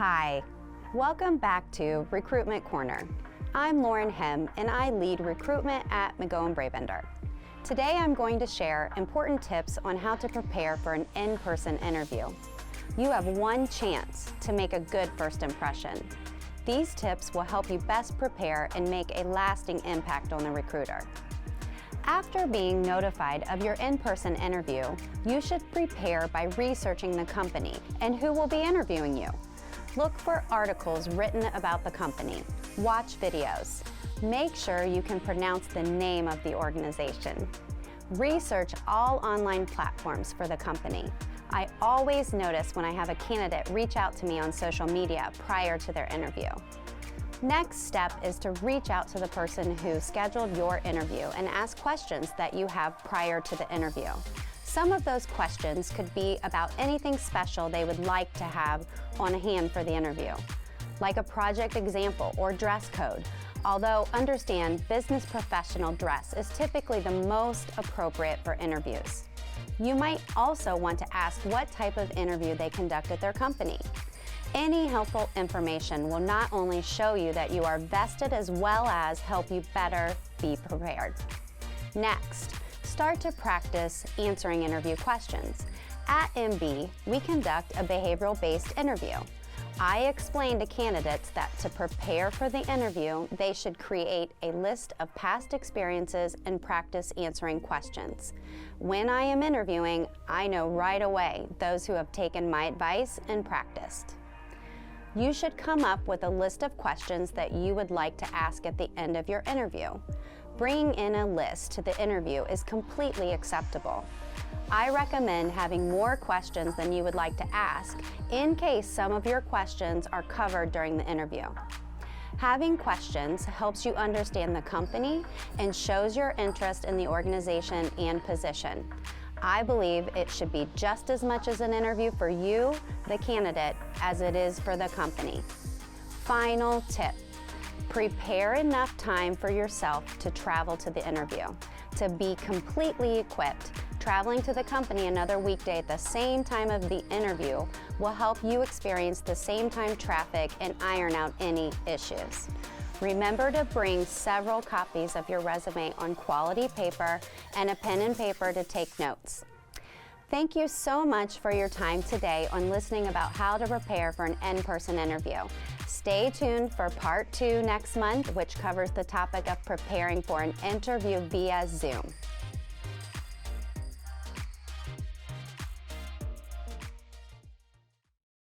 Hi, welcome back to Recruitment Corner. I'm Lauren Hemm and I lead recruitment at McGowan Brabender. Today I'm going to share important tips on how to prepare for an in-person interview. You have one chance to make a good first impression. These tips will help you best prepare and make a lasting impact on the recruiter. After being notified of your in-person interview, you should prepare by researching the company and who will be interviewing you. Look for articles written about the company. Watch videos. Make sure you can pronounce the name of the organization. Research all online platforms for the company. I always notice when I have a candidate reach out to me on social media prior to their interview. Next step is to reach out to the person who scheduled your interview and ask questions that you have prior to the interview. Some of those questions could be about anything special they would like to have on hand for the interview, like a project example or dress code. Although understand, business professional dress is typically the most appropriate for interviews. You might also want to ask what type of interview they conduct at their company. Any helpful information will not only show you that you are vested as well as help you better be prepared. Next, start to practice answering interview questions. At MB, we conduct a behavioral-based interview. I explain to candidates that to prepare for the interview, they should create a list of past experiences and practice answering questions. When I am interviewing, I know right away those who have taken my advice and practiced. You should come up with a list of questions that you would like to ask at the end of your interview. Bringing in a list to the interview is completely acceptable. I recommend having more questions than you would like to ask in case some of your questions are covered during the interview. Having questions helps you understand the company and shows your interest in the organization and position. I believe it should be just as much as an interview for you, the candidate, as it is for the company. Final tip. Prepare enough time for yourself to travel to the interview. To be completely equipped, traveling to the company another weekday at the same time of the interview will help you experience the same time traffic and iron out any issues. Remember to bring several copies of your resume on quality paper and a pen and paper to take notes. Thank you so much for your time today on listening about how to prepare for an in-person interview. Stay tuned for part 2 next month, which covers the topic of preparing for an interview via Zoom.